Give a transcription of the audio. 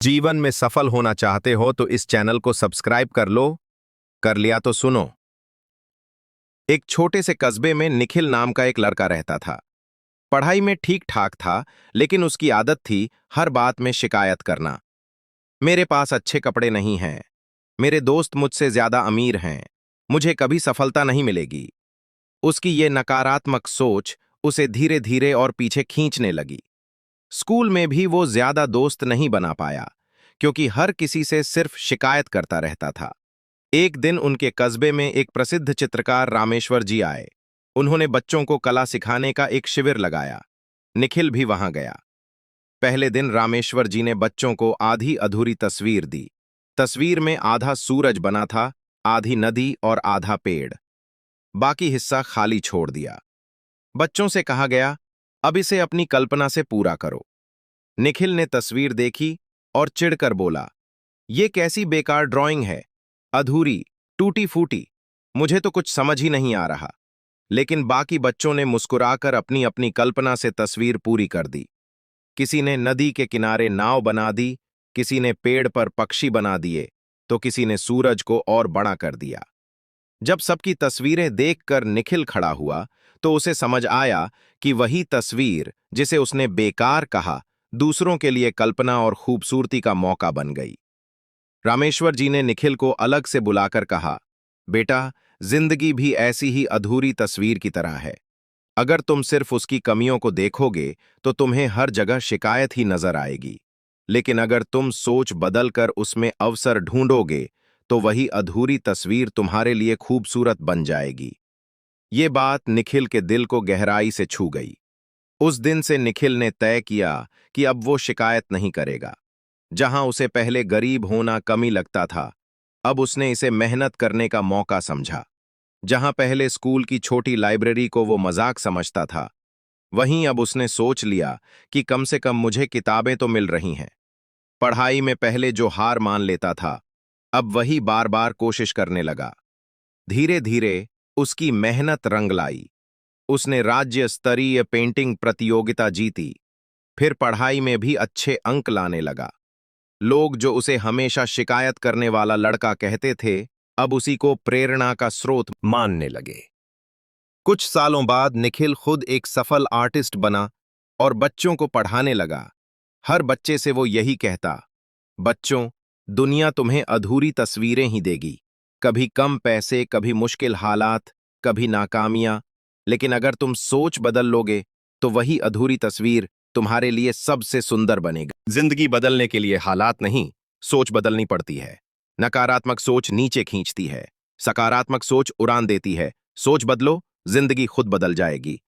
जीवन में सफल होना चाहते हो तो इस चैनल को सब्सक्राइब कर लो। कर लिया तो सुनो। एक छोटे से कस्बे में निखिल नाम का एक लड़का रहता था। पढ़ाई में ठीक ठाक था, लेकिन उसकी आदत थी हर बात में शिकायत करना। मेरे पास अच्छे कपड़े नहीं हैं, मेरे दोस्त मुझसे ज्यादा अमीर हैं, मुझे कभी सफलता नहीं मिलेगी। उसकी ये नकारात्मक सोच उसे धीरे धीरे और पीछे खींचने लगी। स्कूल में भी वो ज्यादा दोस्त नहीं बना पाया, क्योंकि हर किसी से सिर्फ शिकायत करता रहता था। एक दिन उनके कस्बे में एक प्रसिद्ध चित्रकार रामेश्वर जी आए। उन्होंने बच्चों को कला सिखाने का एक शिविर लगाया। निखिल भी वहां गया। पहले दिन रामेश्वर जी ने बच्चों को आधी अधूरी तस्वीर दी। तस्वीर में आधा सूरज बना था, आधी नदी और आधा पेड़। बाकी हिस्सा खाली छोड़ दिया। बच्चों से कहा गया, अब इसे अपनी कल्पना से पूरा करो। निखिल ने तस्वीर देखी और चिढ़कर बोला, ये कैसी बेकार ड्राइंग है, अधूरी, टूटी फूटी, मुझे तो कुछ समझ ही नहीं आ रहा। लेकिन बाकी बच्चों ने मुस्कुराकर अपनी अपनी कल्पना से तस्वीर पूरी कर दी। किसी ने नदी के किनारे नाव बना दी, किसी ने पेड़ पर पक्षी बना दिए, तो किसी ने सूरज को और बड़ा कर दिया। जब सबकी तस्वीरें देखकर निखिल खड़ा हुआ, तो उसे समझ आया कि वही तस्वीर जिसे उसने बेकार कहा, दूसरों के लिए कल्पना और खूबसूरती का मौका बन गई। रामेश्वर जी ने निखिल को अलग से बुलाकर कहा, बेटा, जिंदगी भी ऐसी ही अधूरी तस्वीर की तरह है। अगर तुम सिर्फ उसकी कमियों को देखोगे तो तुम्हें हर जगह शिकायत ही नजर आएगी। लेकिन अगर तुम सोच बदलकर उसमें अवसर ढूंढोगे तो वही अधूरी तस्वीर तुम्हारे लिए खूबसूरत बन जाएगी। ये बात निखिल के दिल को गहराई से छू गई। उस दिन से निखिल ने तय किया कि अब वो शिकायत नहीं करेगा। जहां उसे पहले गरीब होना कमी लगता था, अब उसने इसे मेहनत करने का मौका समझा। जहां पहले स्कूल की छोटी लाइब्रेरी को वो मजाक समझता था, वहीं अब उसने सोच लिया कि कम से कम मुझे किताबें तो मिल रही हैं। पढ़ाई में पहले जो हार मान लेता था, अब वही बार बार कोशिश करने लगा। धीरे धीरे उसकी मेहनत रंग लाई। उसने राज्य स्तरीय पेंटिंग प्रतियोगिता जीती। फिर पढ़ाई में भी अच्छे अंक लाने लगा। लोग जो उसे हमेशा शिकायत करने वाला लड़का कहते थे, अब उसी को प्रेरणा का स्रोत मानने लगे। कुछ सालों बाद निखिल खुद एक सफल आर्टिस्ट बना और बच्चों को पढ़ाने लगा। हर बच्चे से वो यही कहता, बच्चों, दुनिया तुम्हें अधूरी तस्वीरें ही देगी। कभी कम पैसे, कभी मुश्किल हालात, कभी नाकामियां। लेकिन अगर तुम सोच बदल लोगे तो वही अधूरी तस्वीर तुम्हारे लिए सबसे सुंदर बनेगा। जिंदगी बदलने के लिए हालात नहीं, सोच बदलनी पड़ती है। नकारात्मक सोच नीचे खींचती है, सकारात्मक सोच उड़ान देती है। सोच बदलो, जिंदगी खुद बदल जाएगी।